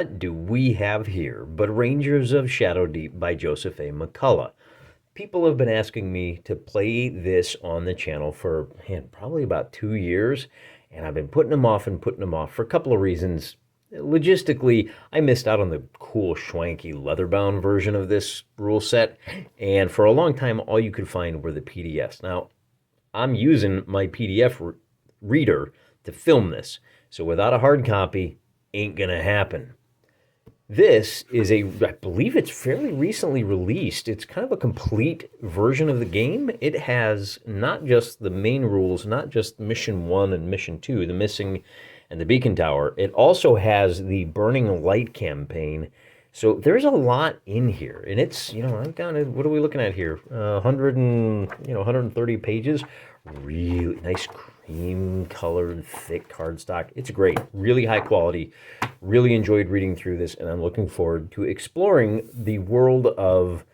what do we have here but Rangers of Shadowdeep by Joseph A. McCullough? People have been asking me to play this on the channel for probably about 2 years, and I've been putting them off and putting them off for a couple of reasons. Logistically, I missed out on the cool, schwanky, leather-bound version of this rule set, and for a long time, all you could find were the PDFs. Now, I'm using my PDF reader to film this, so without a hard copy, ain't gonna happen. This is I believe it's fairly recently released. It's kind of a complete version of the game. It has not just the main rules, not just Mission 1 and Mission 2, the Missing and the Beacon Tower. It also has the Burning Light campaign. So there's a lot in here. And it's, I've got it, what are we looking at here? 130 pages. Really nice cream colored, thick cardstock. It's great. Really high quality. Really enjoyed reading through this, and I'm looking forward to exploring the world of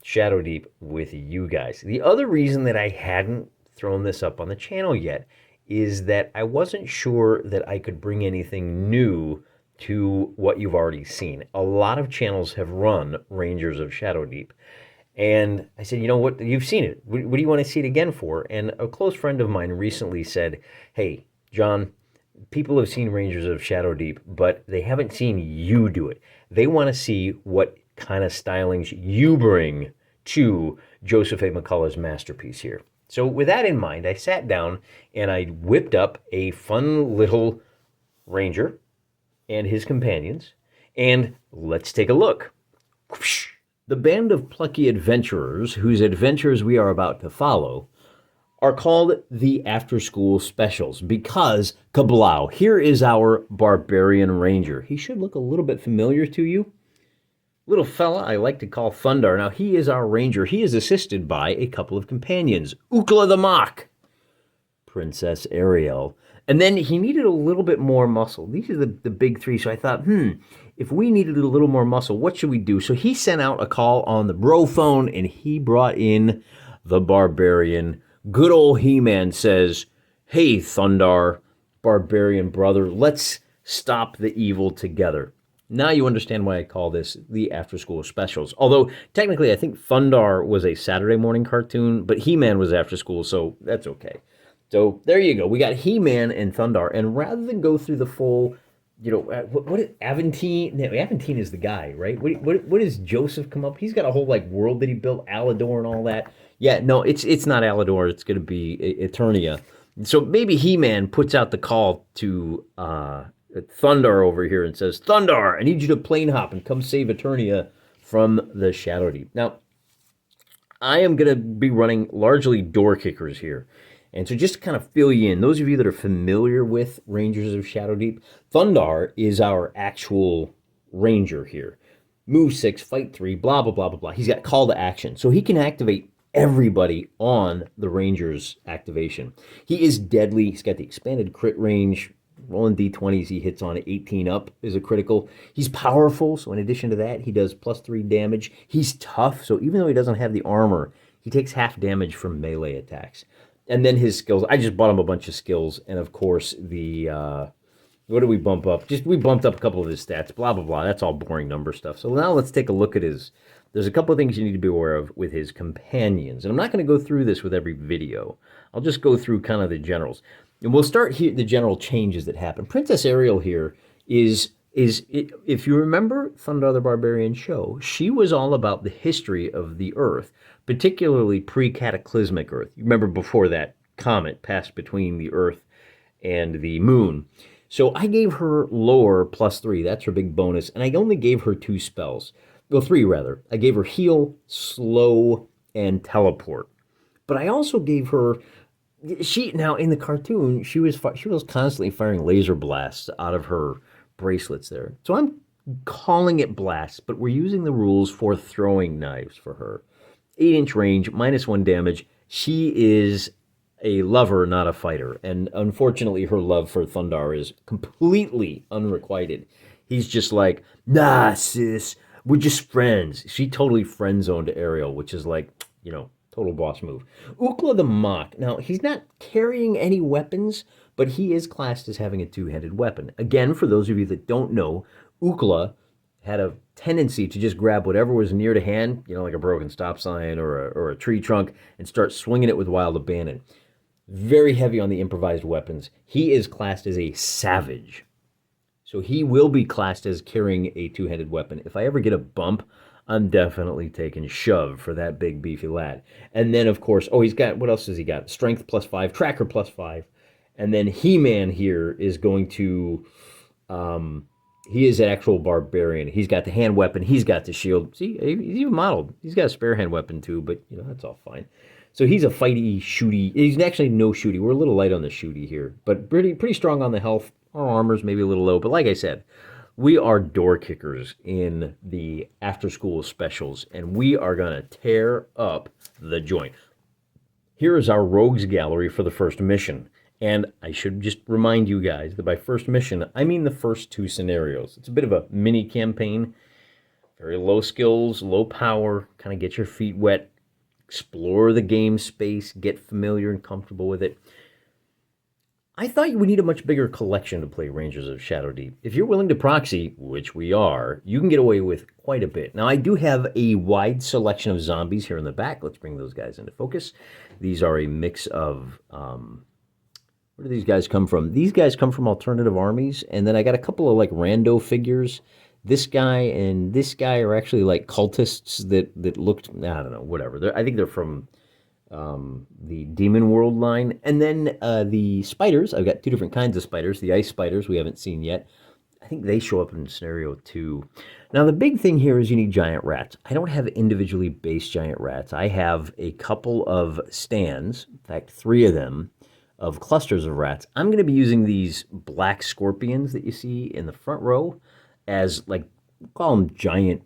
Shadowdeep with you guys. The other reason that I hadn't thrown this up on the channel yet is that I wasn't sure that I could bring anything new to what you've already seen. A lot of channels have run Rangers of Shadowdeep. And I said, you know what, you've seen it. What do you want to see it again for? And a close friend of mine recently said, hey, John, people have seen Rangers of Shadowdeep, but they haven't seen you do it. They want to see what kind of stylings you bring to Joseph A. McCullough's masterpiece here. So with that in mind, I sat down and I whipped up a fun little Ranger and his companions, and let's take a look. The band of plucky adventurers, whose adventures we are about to follow, are called the After School Specials because, kablow, here is our Barbarian Ranger. He should look a little bit familiar to you. Little fella I like to call Thundar. Now, he is our Ranger. He is assisted by a couple of companions. Ukla the Mock, Princess Ariel, and then he needed a little bit more muscle. These are the big three, so I thought, if we needed a little more muscle, what should we do? So he sent out a call on the bro phone, and he brought in the Barbarian. Good old He-Man says, hey, Thundar, Barbarian brother, let's stop the evil together. Now you understand why I call this the After School Specials. Although, technically, I think Thundar was a Saturday morning cartoon, but He-Man was after school, so that's okay. So there you go. We got He-Man and Thundar, and rather than go through the full, what is Aventine? No, Aventine is the guy, right? What does Joseph come up? He's got a whole world that he built, Alador and all that. Yeah, no, it's not Alador. It's going to be Eternia. So maybe He-Man puts out the call to Thundar over here and says, Thundar, I need you to plane hop and come save Eternia from the Shadowdeep. Now, I am going to be running largely door kickers here. And so just to kind of fill you in, those of you that are familiar with Rangers of Shadowdeep, Thundar is our actual Ranger here. Move 6, fight 3, blah, blah, blah, blah, blah. He's got call to action. So he can activate everybody on the Ranger's activation. He is deadly. He's got the expanded crit range. Rolling D20s, he hits on 18 up is a critical. He's powerful, so in addition to that, he does +3 damage. He's tough, so even though he doesn't have the armor, he takes half damage from melee attacks. And then his skills, I just bought him a bunch of skills, and of course the, what did we bump up? We bumped up a couple of his stats, blah, blah, blah. That's all boring number stuff. So now let's take a look at there's a couple of things you need to be aware of with his companions. And I'm not going to go through this with every video. I'll just go through kind of the generals. And we'll start here, the general changes that happen. Princess Ariel here is if you remember Thundar the Barbarian show, she was all about the history of the Earth, particularly pre-cataclysmic Earth. You remember before that comet passed between the Earth and the moon. So I gave her lore +3. That's her big bonus. And I only gave her 2 spells. Well, 3 rather. I gave her heal, slow, and teleport. But I also gave her... Now, in the cartoon, she was constantly firing laser blasts out of her bracelets there. So I'm calling it blasts, but we're using the rules for throwing knives for her. 8-inch range, -1 damage. She is a lover, not a fighter. And unfortunately, her love for Thundar is completely unrequited. He's just like, nah, sis, we're just friends. She totally friend-zoned Ariel, which is like, total boss move. Ukla the Mock. Now, he's not carrying any weapons, but he is classed as having a 2-handed weapon. Again, for those of you that don't know, Ukla had a tendency to just grab whatever was near to hand, like a broken stop sign or a tree trunk, and start swinging it with wild abandon. Very heavy on the improvised weapons. He is classed as a savage. So he will be classed as carrying a two-handed weapon. If I ever get a bump, I'm definitely taking shove for that big beefy lad. And then of course, he's got, what else has he got? Strength +5, tracker +5. And then He-Man here is going to he is an actual barbarian. He's got the hand weapon. He's got the shield. See, he's even modeled. He's got a spare hand weapon too, but that's all fine. So he's a fighty, shooty. He's actually no shooty. We're a little light on the shooty here, but pretty strong on the health. Our armor's maybe a little low, but like I said, we are door kickers in the after school specials, and we are gonna tear up the joint. Here is our rogues gallery for the first mission. And I should just remind you guys that by first mission, I mean the first 2 scenarios. It's a bit of a mini campaign. Very low skills, low power, kind of get your feet wet, explore the game space, get familiar and comfortable with it. I thought you would need a much bigger collection to play Rangers of Shadowdeep. If you're willing to proxy, which we are, you can get away with quite a bit. Now, I do have a wide selection of zombies here in the back. Let's bring those guys into focus. These are a mix of... where do these guys come from? These guys come from alternative armies, and then I got a couple of like rando figures. This guy and this guy are actually like cultists that looked, I don't know, whatever. I think they're from the Demon World line. And then the spiders, I've got 2 different kinds of spiders. The ice spiders we haven't seen yet. I think they show up in scenario 2. Now the big thing here is you need giant rats. I don't have individually based giant rats. I have a couple of stands, in fact 3 of them, of clusters of rats. I'm going to be using these black scorpions that you see in the front row as, like, call them giant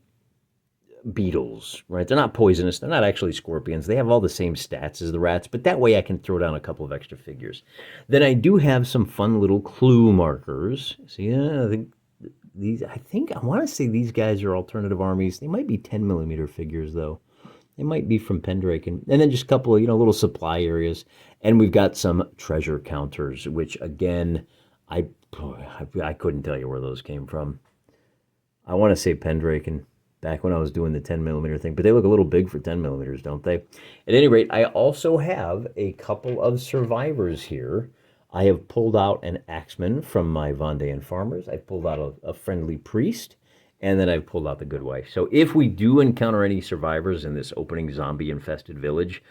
beetles, right? They're not poisonous. They're not actually scorpions. They have all the same stats as the rats, but that way I can throw down a couple of extra figures. Then I do have some fun little clue markers. See, I want to say these guys are alternative armies. They might be 10 millimeter figures, though. They might be from Pendrake. And then just a couple of, little supply areas. And we've got some treasure counters, which, again, I couldn't tell you where those came from. I want to say Pendrake, and back when I was doing the 10 millimeter thing, but they look a little big for 10 millimeters, don't they? At any rate, I also have a couple of survivors here. I have pulled out an axeman from my Vendean farmers. I pulled out a friendly priest. And then I've pulled out the good wife. So if we do encounter any survivors in this opening zombie-infested village,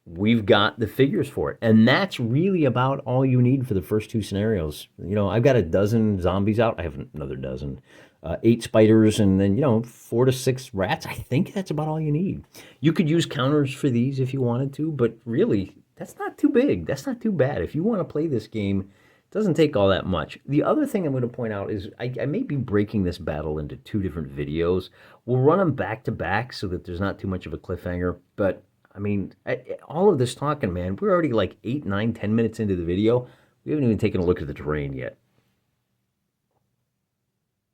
we've got the figures for it. And that's really about all you need for the first 2 scenarios. I've got a dozen zombies out. I have another dozen. 8 spiders, and then, 4 to 6 rats. I think that's about all you need. You could use counters for these if you wanted to, but really, that's not too big. That's not too bad. If you want to play this game, doesn't take all that much. The other thing I'm going to point out is I may be breaking this battle into 2 different videos. We'll run them back to back so that there's not too much of a cliffhanger. But, I mean, all of this talking, man, we're already like 8, 9, 10 minutes into the video. We haven't even taken a look at the terrain yet.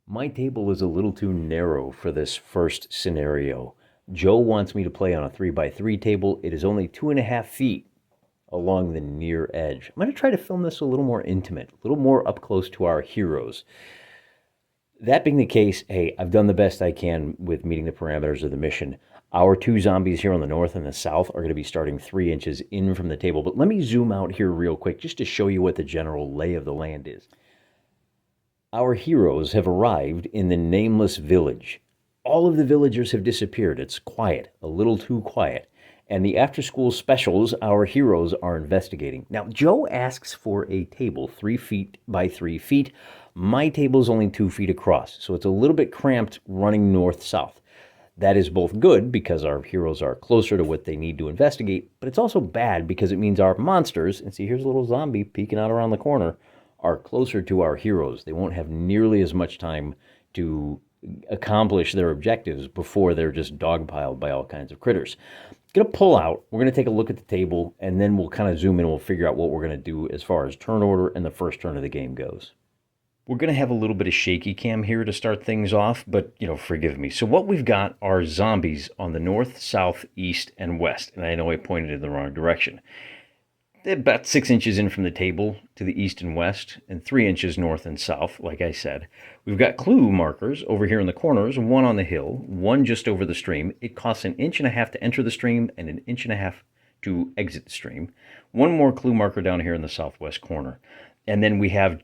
My table is a little too narrow for this first scenario. Joe wants me to play on a 3x3 table. It is only 2.5 feet along the near edge. I'm going to try to film this a little more intimate, a little more up close to our heroes. That being the case, hey, I've done the best I can with meeting the parameters of the mission. Our 2 zombies here on the north and the south are going to be starting 3 inches in from the table. But let me zoom out here real quick just to show you what the general lay of the land is. Our heroes have arrived in the nameless village. All of the villagers have disappeared. It's quiet, a little too quiet. And the after-school specials, our heroes are investigating. Now, Joe asks for a table 3 feet by 3 feet. My table is only 2 feet across, so it's a little bit cramped running north-south. That is both good because our heroes are closer to what they need to investigate, but it's also bad because it means our monsters, and see, here's a little zombie peeking out around the corner, are closer to our heroes. They won't have nearly as much time to accomplish their objectives before they're just dogpiled by all kinds of critters. Going to pull out, we're going to take a look at the table, and then we'll kind of zoom in and we'll figure out what we're going to do as far as turn order and the first turn of the game goes. We're going to have a little bit of shaky cam here to start things off, but, forgive me. So what we've got are zombies on the north, south, east, and west, and I know I pointed in the wrong direction. about 6 inches in from the table to the east and west, and 3 inches north and south, like I said. We've got clue markers over here in the corners, one on the hill, one just over the stream. It costs 1.5 inches to enter the stream and 1.5 inches to exit the stream. One more clue marker down here in the southwest corner. And then we have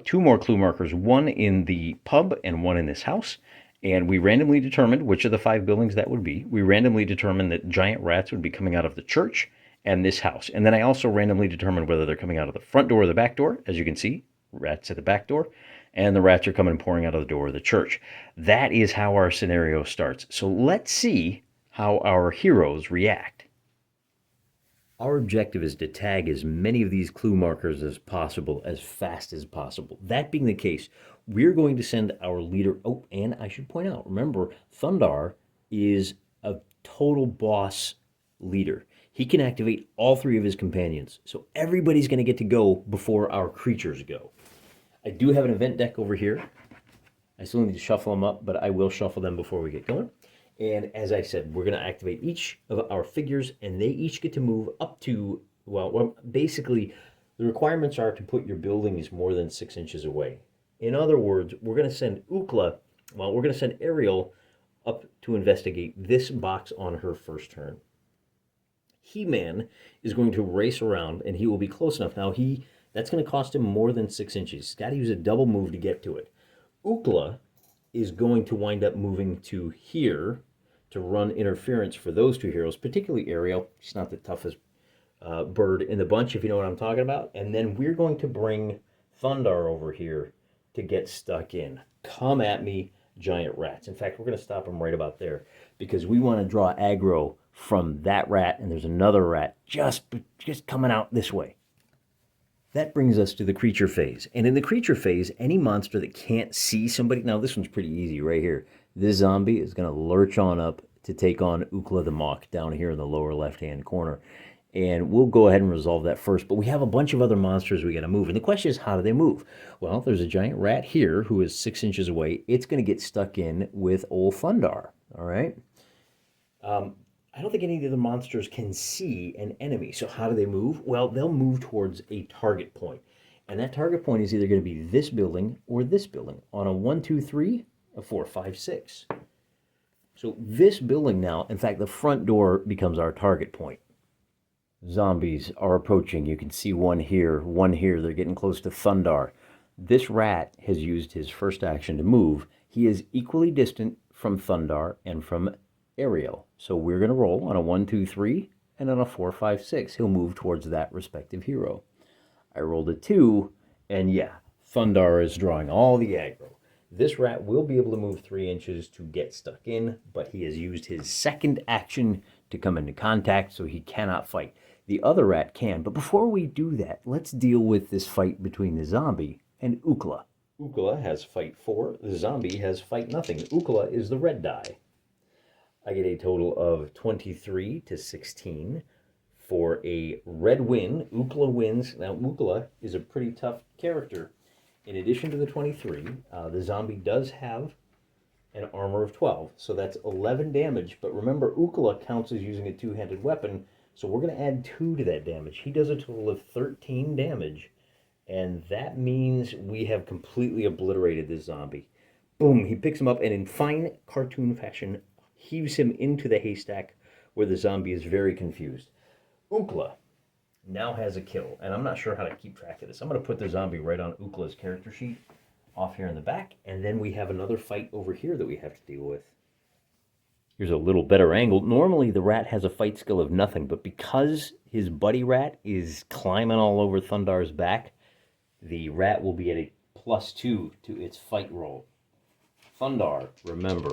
2 more clue markers, one in the pub and one in this house. And we randomly determined which of the 5 buildings that would be. We randomly determined that giant rats would be coming out of the church and this house. And then I also randomly determined whether they're coming out of the front door or the back door. As you can see, rats at the back door, and the rats are coming pouring out of the door of the church. That is how our scenario starts. So let's see how our heroes react. Our objective is to tag as many of these clue markers as possible, as fast as possible. That being the case, we're going to send our leader. Oh, and I should point out, remember, Thundar is a total boss leader. He can activate all 3 of his companions. So everybody's going to get to go before our creatures go. I do have an event deck over here. I still need to shuffle them up, but I will shuffle them before we get going. And as I said, we're going to activate each of our figures, and they each get to move up to, well, basically, the requirements are to put your buildings more than 6 inches away. In other words, we're going to send we're going to send Ariel up to investigate this box on her first turn. He-Man is going to race around, and he will be close enough. Now, that's going to cost him more than 6 inches. He's got to use a double move to get to it. Ukla is going to wind up moving to here to run interference for those 2 heroes, particularly Ariel. She's not the toughest bird in the bunch, if you know what I'm talking about. And then we're going to bring Thundar over here to get stuck in. Come at me, giant rats. In fact, we're going to stop him right about there because we want to draw aggro from that rat, and there's another rat just coming out this way. That brings us to the creature phase. And in the creature phase, any monster that can't see somebody... Now, this one's pretty easy right here. This zombie is going to lurch on up to take on Ukla the Mawk down here in the lower left-hand corner. And we'll go ahead and resolve that first. But we have a bunch of other monsters we got to move. And the question is, how do they move? Well, there's a giant rat here who is 6 inches away. It's going to get stuck in with old Thundar, all right? I don't think any of the monsters can see an enemy. So how do they move? Well, they'll move towards a target point. And that target point is either going to be this building or this building on a 1, 2, 3, a 4, 5, 6. So this building now, in fact, the front door becomes our target point. Zombies are approaching. You can see one here, one here. They're getting close to Thundar. This rat has used his first action to move. He is equally distant from Thundar and from Ariel. So we're going to roll on a 1, 2, 3, and on a 4, 5, 6. He'll move towards that respective hero. I rolled a 2, and yeah, Thundar is drawing all the aggro. This rat will be able to move 3 inches to get stuck in, but he has used his second action to come into contact, so he cannot fight. The other rat can, but before we do that, let's deal with this fight between the zombie and Ukla. Ukla has fight 4, the zombie has fight nothing. Ukla is the red die. I get a total of 23 to 16 for a red win. Ukla wins. Now, Ukla is a pretty tough character. In addition to the 23, the zombie does have an armor of 12, so that's 11 damage. But remember, Ukla counts as using a two-handed weapon, so we're going to add 2 to that damage. He does a total of 13 damage, and that means we have completely obliterated this zombie. Boom, he picks him up, and in fine cartoon fashion, heaves him into the haystack where the zombie is very confused. Ukla now has a kill, and I'm not sure how to keep track of this. I'm going to put the zombie right on Ukla's character sheet off here in the back, and then we have another fight over here that we have to deal with. Here's a little better angle. Normally the rat has a fight skill of nothing, but because his buddy rat is climbing all over Thundar's back, the rat will be at a +2 to its fight roll. Thundar, remember,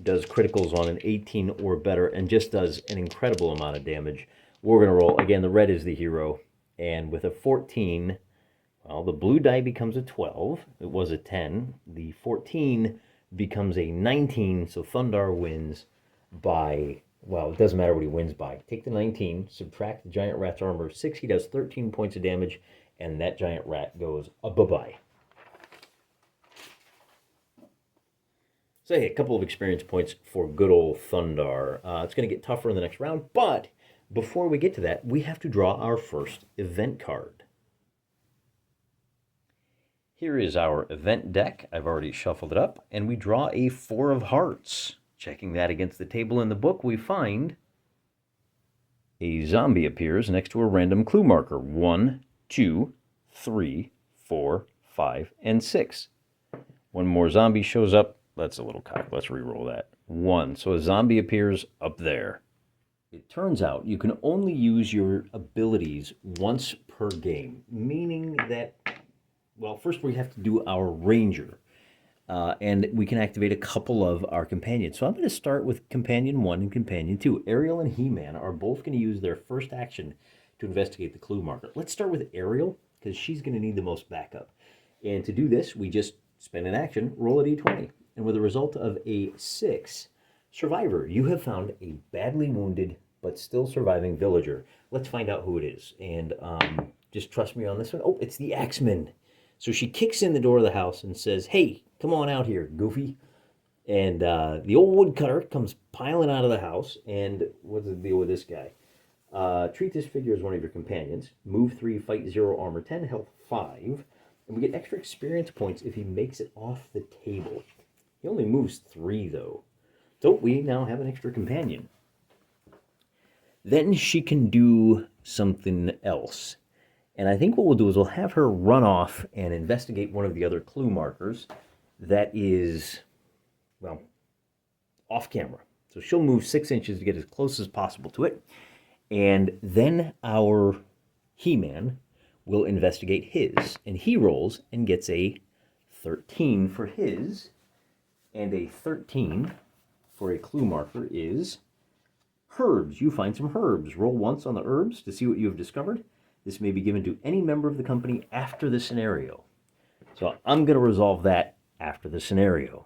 does criticals on an 18 or better and just does an incredible amount of damage. We're going to roll. Again, the red is the hero. And with a 14, well, the blue die becomes a 12. It was a 10. The 14 becomes a 19, so Thundar wins by, well, it doesn't matter what he wins by. Take the 19, subtract the giant rat's armor of 6. He does 13 points of damage, and that giant rat goes bye-bye. So, hey, a couple of experience points for good old Thundar. It's going to get tougher in the next round, but before we get to that, we have to draw our first event card. Here is our event deck. I've already shuffled it up, and we draw a 4 of hearts. Checking that against the table in the book, we find a zombie appears next to a random clue marker. 1, 2, 3, 4, 5, and 6. One more zombie shows up. That's a little cock. Let's re-roll that. 1. So a zombie appears up there. It turns out you can only use your abilities once per game, meaning that, well, first we have to do our ranger, and we can activate a couple of our companions. So I'm going to start with Companion 1 and Companion 2. Ariel and He-Man are both going to use their first action to investigate the clue marker. Let's start with Ariel, because she's going to need the most backup. And to do this, we just spend an action, roll a d20. And with a result of a 6, Survivor, you have found a badly wounded but still surviving villager. Let's find out who it is. And just trust me on this one. Oh, it's the Axeman. So she kicks in the door of the house and says, "Hey, come on out here, Goofy." And the old woodcutter comes piling out of the house. And what's the deal with this guy? Treat this figure as one of your companions. Move 3, fight 0, armor 10, health 5. And we get extra experience points if he makes it off the table. He only moves 3, though. So we now have an extra companion. Then she can do something else. And I think what we'll do is we'll have her run off and investigate one of the other clue markers that is, well, off camera. So she'll move 6 inches to get as close as possible to it. And then our He-Man will investigate his. And he rolls and gets a 13 for his. And a 13 for a clue marker is herbs. You find some herbs. Roll once on the herbs to see what you have discovered. This may be given to any member of the company after the scenario. So I'm going to resolve that after the scenario.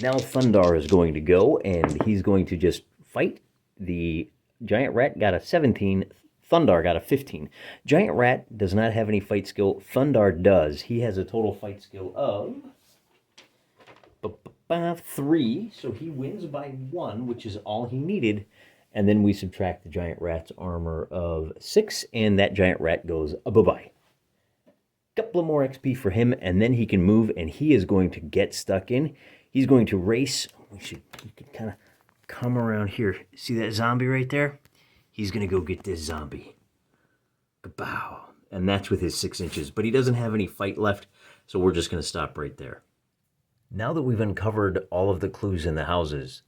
Now Thundar is going to go, and he's going to just fight. The Giant Rat got a 17. Thundar got a 15. Giant Rat does not have any fight skill. Thundar does. He has a total fight skill of 3, so he wins by 1, which is all he needed. And then we subtract the Giant Rat's armor of 6, and that Giant Rat goes bye-bye. Couple of more XP for him, and then he can move, and he is going to get stuck in. He's going to race. You could kind of come around here. See that zombie right there? He's going to go get this zombie. Kabow. And that's with his 6 inches, but he doesn't have any fight left, so we're just going to stop right there. Now that we've uncovered all of the clues in the houses,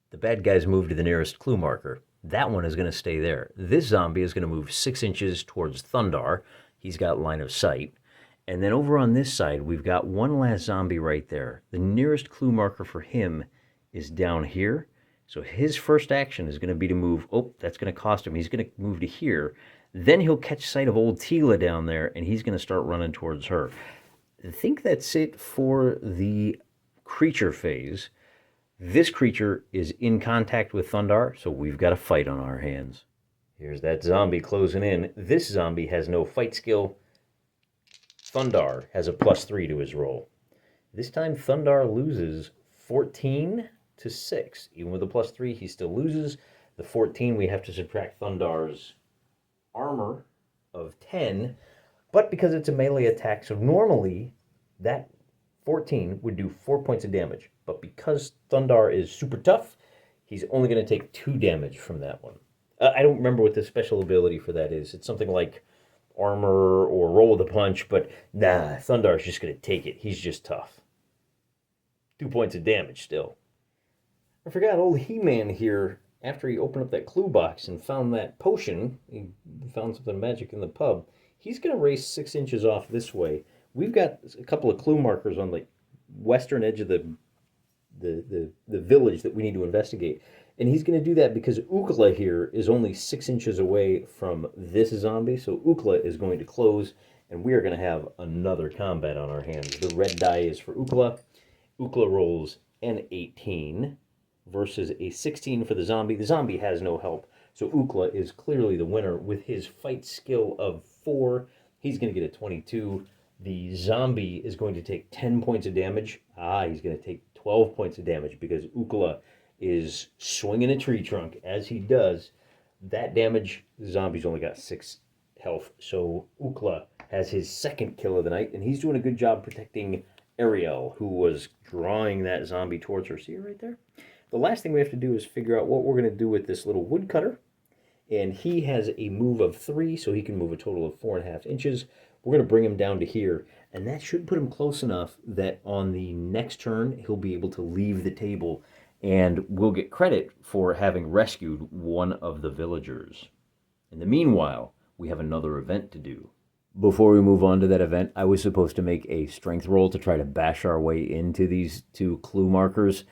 the bad guys move to the nearest clue marker. That one is going to stay there. This zombie is going to move 6 inches towards Thundar. He's got line of sight. And then over on this side, we've got one last zombie right there. The nearest clue marker for him is down here. So his first action is going to be to move. Oh, that's going to cost him. He's going to move to here. Then he'll catch sight of old Tila down there, and he's going to start running towards her. I think that's it for the creature phase. This creature is in contact with Thundar, so we've got a fight on our hands. Here's that zombie closing in. This zombie has no fight skill. Thundar has a +3 to his roll. This time Thundar loses 14 to 6. Even with a +3, he still loses. The 14, we have to subtract Thundar's armor of 10. But because it's a melee attack, so normally that 14 would do 4 points of damage. But because Thundar is super tough, he's only going to take 2 damage from that one. I don't remember what the special ability for that is. It's something like armor or roll with a punch, but nah, Thundar's just going to take it. He's just tough. 2 points of damage still. I forgot old He-Man here, after he opened up that clue box and found that potion, he found something magic in the pub. He's going to race 6 inches off this way. We've got a couple of clue markers on the western edge of the village that we need to investigate. And he's going to do that because Ukla here is only 6 inches away from this zombie. So Ukla is going to close, and we are going to have another combat on our hands. The red die is for Ukla. Ukla rolls an 18 versus a 16 for the zombie. The zombie has no help. So Ukla is clearly the winner with his fight skill of 4. He's going to get a 22. The zombie is going to take 10 points of damage. He's going to take 12 points of damage because Ukla is swinging a tree trunk, as he does. That damage, the zombie's only got 6 health. So Ukla has his second kill of the night, and he's doing a good job protecting Ariel, who was drawing that zombie towards her. See her right there? The last thing we have to do is figure out what we're going to do with this little woodcutter. And he has a move of 3, so he can move a total of 4.5 inches. We're going to bring him down to here, and that should put him close enough that on the next turn, he'll be able to leave the table, and we'll get credit for having rescued one of the villagers. In the meanwhile, we have another event to do. Before we move on to that event, I was supposed to make a strength roll to try to bash our way into these 2 clue markers.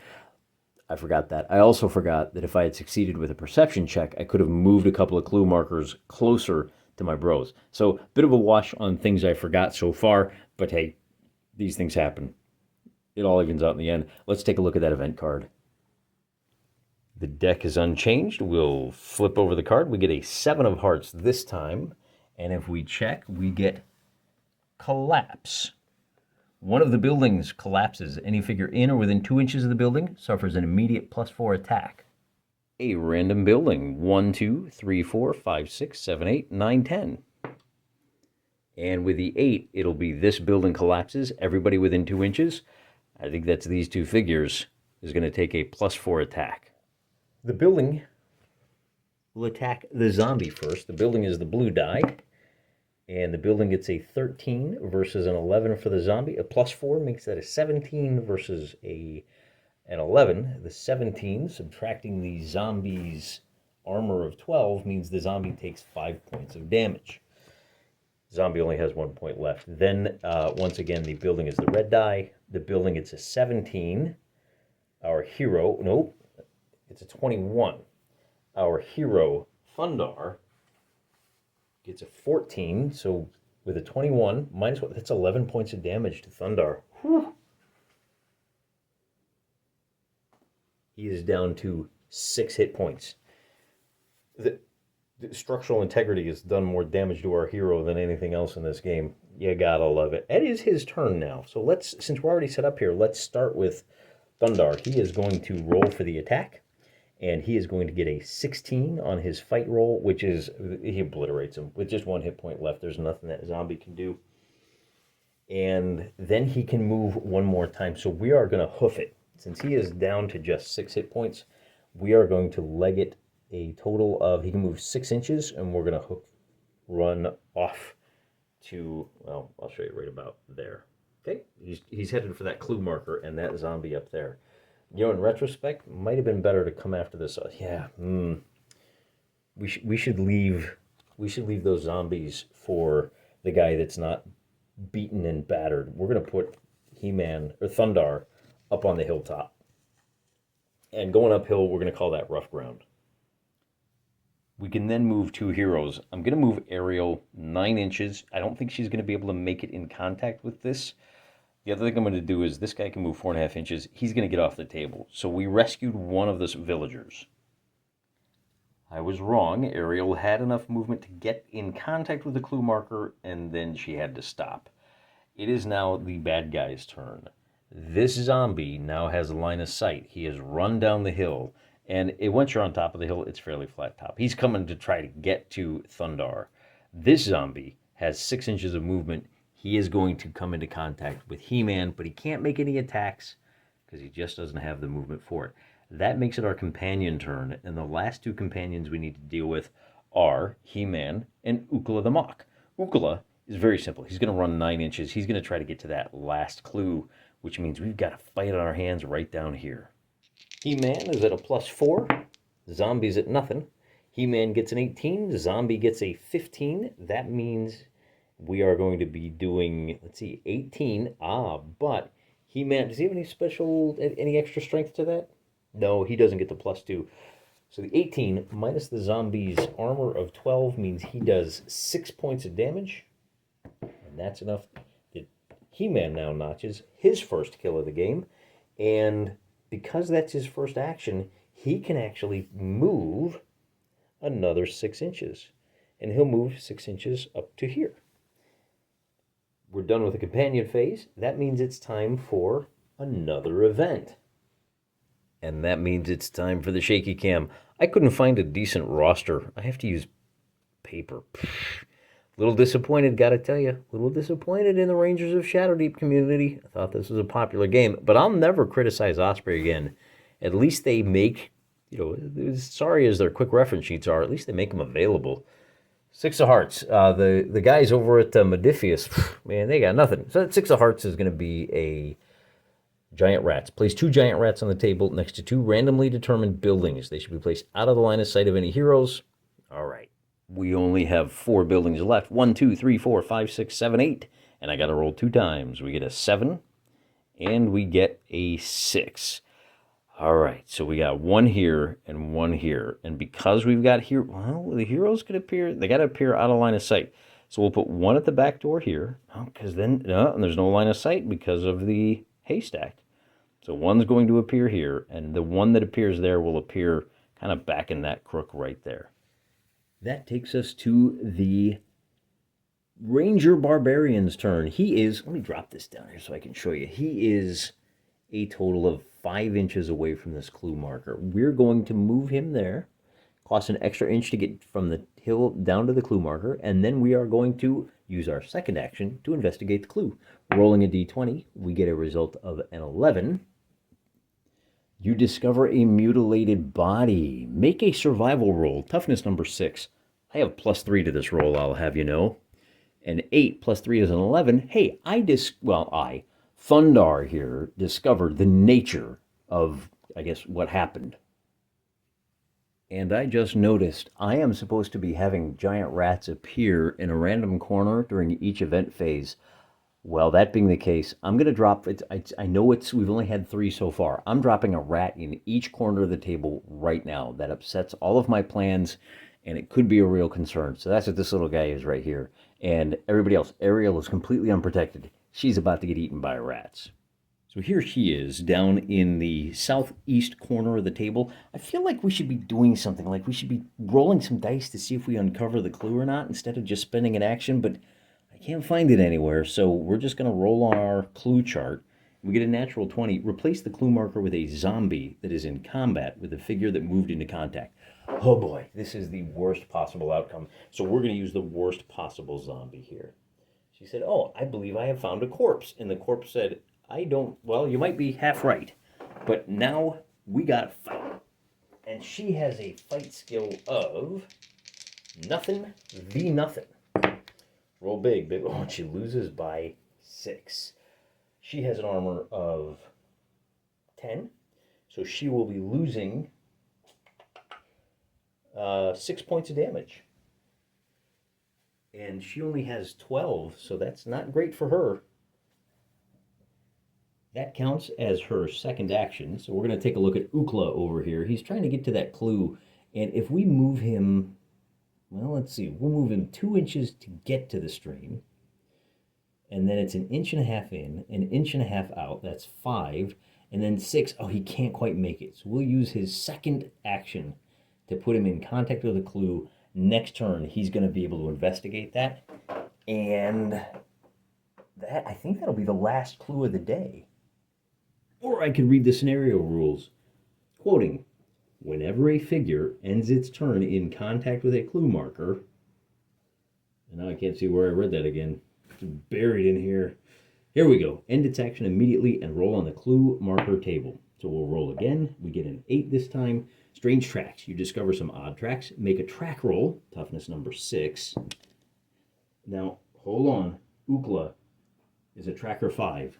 I forgot that. I also forgot that if I had succeeded with a perception check, I could have moved a couple of clue markers closer to my bros. So, bit of a wash on things I forgot so far, but hey, these things happen. It all evens out in the end. Let's take a look at that event card. The deck is unchanged. We'll flip over the card. We get a 7 of hearts this time. And if we check, we get collapse. One of the buildings collapses. Any figure in or within 2 inches of the building suffers an immediate +4 attack. A random building. 1, 2, 3, 4, 5, 6, 7, 8, 9, 10. And with the 8, it'll be this building collapses. Everybody within 2 inches. I think that's these 2 figures is going to take a +4 attack. The building will attack the zombie first. The building is the blue die. And the building gets a 13 versus an 11 for the zombie. A +4 makes that a 17 versus an 11. The 17, subtracting the zombie's armor of 12, means the zombie takes 5 points of damage. Zombie only has 1 point left. Then, once again, the building is the red die. The building gets a 17. Our hero, nope, it's a 21. Our hero, Thundar, gets a 14, so with a 21, minus what? That's 11 points of damage to Thundar. Whew. He is down to 6 hit points. The structural integrity has done more damage to our hero than anything else in this game. You gotta love it. It is his turn now. So let's, since we're already set up here, let's start with Thundar. He is going to roll for the attack. And he is going to get a 16 on his fight roll, which is, he obliterates him. With just 1 hit point left, there's nothing that zombie can do. And then he can move 1 more time. So we are going to hoof it. Since he is down to just 6 hit points, we are going to leg it a total of, he can move 6 inches, and we're going to run off to, well, I'll show you right about there. Okay, he's headed for that clue marker and that zombie up there. You know, in retrospect, might have been better to come after this. We should leave those zombies for the guy that's not beaten and battered. We're gonna put He-Man or Thundar up on the hilltop, and going uphill, we're gonna call that rough ground. We can then move 2 heroes. I'm gonna move Ariel 9 inches. I don't think she's gonna be able to make it in contact with this. The other thing I'm going to do is this guy can move 4.5 inches. He's going to get off the table. So we rescued one of the villagers. I was wrong. Ariel had enough movement to get in contact with the clue marker, and then she had to stop. It is now the bad guy's turn. This zombie now has a line of sight. He has run down the hill, and once you're on top of the hill, it's fairly flat top. He's coming to try to get to Thundar. This zombie has 6 inches of movement. He is going to come into contact with He-Man, but he can't make any attacks because he just doesn't have the movement for it. That makes it our companion turn, and the last 2 companions we need to deal with are He-Man and Ukla the Mock. Ukla is very simple. He's going to run 9 inches. He's going to try to get to that last clue, which means we've got a fight on our hands right down here. He-Man is at a +4. Zombie's at nothing. He-Man gets an 18. Zombie gets a 15. That means we are going to be doing, let's see, 18. But He-Man, does he have any extra strength to that? No, he doesn't get the +2. So the 18 minus the zombie's armor of 12 means he does 6 points of damage. And that's enough that He-Man now notches his first kill of the game. And because that's his first action, he can actually move another 6 inches. And he'll move 6 inches up to here. We're done with the companion phase. That means it's time for another event. And that means it's time for the shaky cam. I couldn't find a decent roster. I have to use paper. Little disappointed, gotta tell you. Little disappointed in the Rangers of Shadowdeep community. I thought this was a popular game, but I'll never criticize Osprey again. At least they make, as sorry as their quick reference sheets are, at least they make them available. Six of Hearts. The guys over at Modifius, man, they got nothing. So that Six of Hearts is going to be a giant rats. Place 2 giant rats on the table next to 2 randomly determined buildings. They should be placed out of the line of sight of any heroes. All right. We only have 4 buildings left. 1, 2, 3, 4, 5, 6, 7, 8. And I got to roll 2 times. We get a 7 and we get a 6. All right, so we got 1 here and 1 here. And because we've got here, well, the heroes could appear, they got to appear out of line of sight. So we'll put 1 at the back door here, because then, and there's no line of sight because of the haystack. So 1's going to appear here, and the 1 that appears there will appear kind of back in that crook right there. That takes us to the Ranger Barbarian's turn. He is, let me drop this down here so I can show you. He is a total of 5 inches away from this clue marker. We're going to move him there. Cost an extra inch to get from the hill down to the clue marker, and then we are going to use our second action to investigate the clue. Rolling a d20, we get a result of an 11. You discover a mutilated body. Make a survival roll. Toughness number 6. I have +3 to this roll, I'll have you know. An 8 + 3 is an 11. Hey, Thundar here discovered the nature of, I guess, what happened. And I just noticed I am supposed to be having giant rats appear in a random corner during each event phase. Well, that being the case, I'm going to drop it. I know we've only had 3 so far. I'm dropping a rat in each corner of the table right now. That upsets all of my plans, and it could be a real concern. So that's what this little guy is right here. And everybody else, Ariel is completely unprotected. She's about to get eaten by rats. So here she is down in the southeast corner of the table. I feel like we should be doing something, like we should be rolling some dice to see if we uncover the clue or not instead of just spending an action, but I can't find it anywhere, so we're just going to roll on our clue chart. We get a natural 20. Replace the clue marker with a zombie that is in combat with a figure that moved into contact. Oh boy, this is the worst possible outcome. So we're going to use the worst possible zombie here. She said, oh, I believe I have found a corpse. And the corpse said, I don't, well, you might be half right. But now we got to fight. And she has a fight skill of nothing v nothing. Roll big, big. Oh, and she loses by 6. She has an armor of 10. So she will be losing 6 points of damage. And she only has 12, so that's not great for her. That counts as her second action. So we're going to take a look at Ukla over here. He's trying to get to that clue. And if we move him, well, let's see. We'll move him 2 inches to get to the stream. And then it's 1.5 inches in, 1.5 inches out. That's 5. And then 6. Oh, he can't quite make it. So we'll use his second action to put him in contact with a clue. Next turn, he's going to be able to investigate that. And that, I think that'll be the last clue of the day. Or I could read the scenario rules. Quoting, whenever a figure ends its turn in contact with a clue marker, and now I can't see where I read that again. It's buried in here. Here we go. End its action immediately and roll on the clue marker table. So we'll roll again. We get an 8 this time. Strange tracks. You discover some odd tracks. Make a track roll. Toughness number 6. Now, hold on. Ukla is a tracker 5.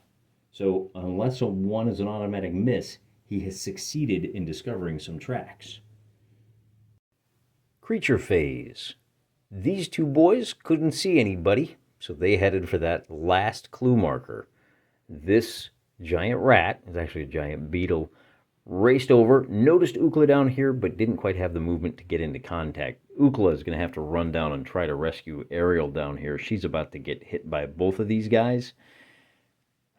So unless a 1 is an automatic miss, he has succeeded in discovering some tracks. Creature phase. These 2 boys couldn't see anybody, so they headed for that last clue marker. This giant rat, is actually a giant beetle, raced over, noticed Ukla down here, but didn't quite have the movement to get into contact. Ukla is going to have to run down and try to rescue Ariel down here. She's about to get hit by both of these guys.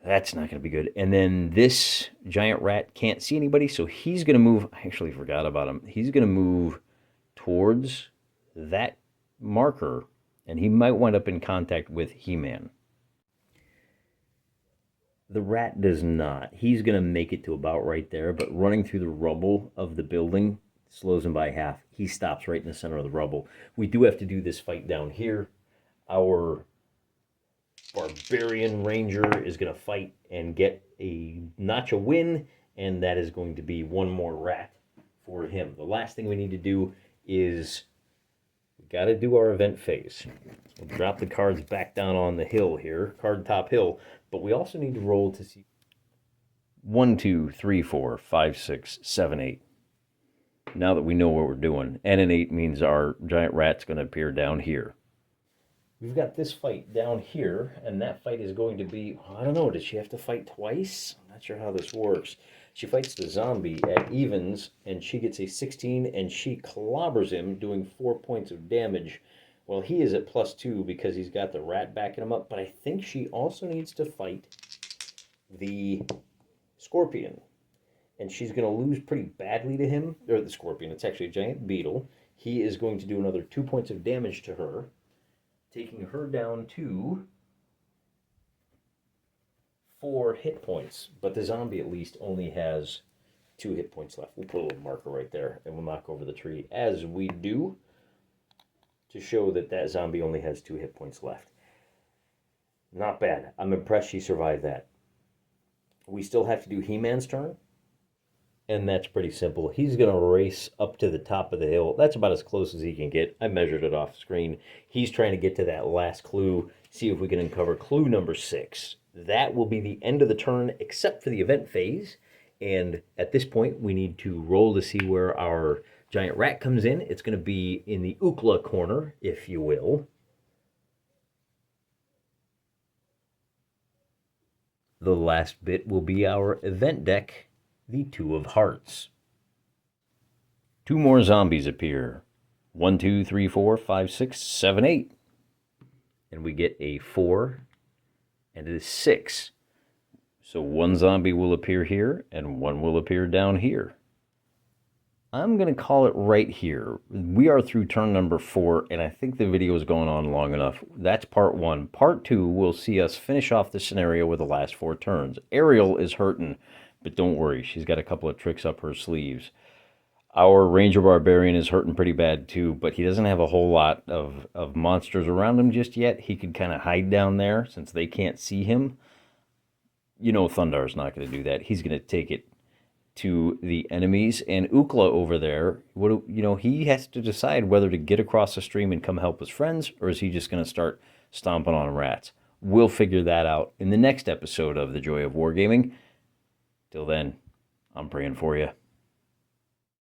That's not going to be good. And then this giant rat can't see anybody, so he's going to move. I actually forgot about him. He's going to move towards that marker, and he might wind up in contact with He-Man. The rat does not. He's going to make it to about right there, but running through the rubble of the building slows him by half. He stops right in the center of the rubble. We do have to do this fight down here. Our barbarian ranger is going to fight and get a notch a win, and that is going to be one more rat for him. The last thing we need to do is we got to do our event phase. We'll drop the cards back down on the hill here, card top hill, but we also need to roll to see 1, 2, 3, 4, 5, 6, 7, 8. Now that we know what we're doing, and an 8 means our giant rat's going to appear down here. We've got this fight down here, and that fight is going to be, I don't know, does she have to fight twice? I'm not sure how this works. She fights the zombie at evens, and she gets a 16, and she clobbers him, doing 4 points of damage. Well, he is at +2 because he's got the rat backing him up, but I think she also needs to fight the scorpion. And she's going to lose pretty badly to him, or the scorpion. It's actually a giant beetle. He is going to do another 2 points of damage to her, taking her down to 4 hit points. But the zombie at least only has 2 hit points left. We'll put a little marker right there, and we'll knock over the tree, as we do, to show that that zombie only has 2 hit points left. Not bad. I'm impressed she survived that. We still have to do He-Man's turn, and that's pretty simple. He's going to race up to the top of the hill. That's about as close as he can get. I measured it off screen. He's trying to get to that last clue, see if we can uncover clue number 6. That will be the end of the turn, except for the event phase. And at this point, we need to roll to see where our giant rat comes in. It's going to be in the Ukla corner, if you will. The last bit will be our event deck, the 2 of Hearts. 2 more zombies appear. 1, 2, 3, 4, 5, 6, 7, 8. And we get a 4 and a 6. So 1 zombie will appear here and 1 will appear down here. I'm going to call it right here. We are through turn number 4, and I think the video is going on long enough. That's part 1. Part 2 will see us finish off the scenario with the last 4 turns. Ariel is hurting, but don't worry. She's got a couple of tricks up her sleeves. Our Ranger Barbarian is hurting pretty bad too, but he doesn't have a whole lot of monsters around him just yet. He could kind of hide down there since they can't see him. You know Thundar's not going to do that. He's going to take it to the enemies. And Ukla over there, he has to decide whether to get across the stream and come help his friends, or is he just going to start stomping on rats. We'll figure that out in the next episode of The Joy of Wargaming. Till then, I'm praying for you.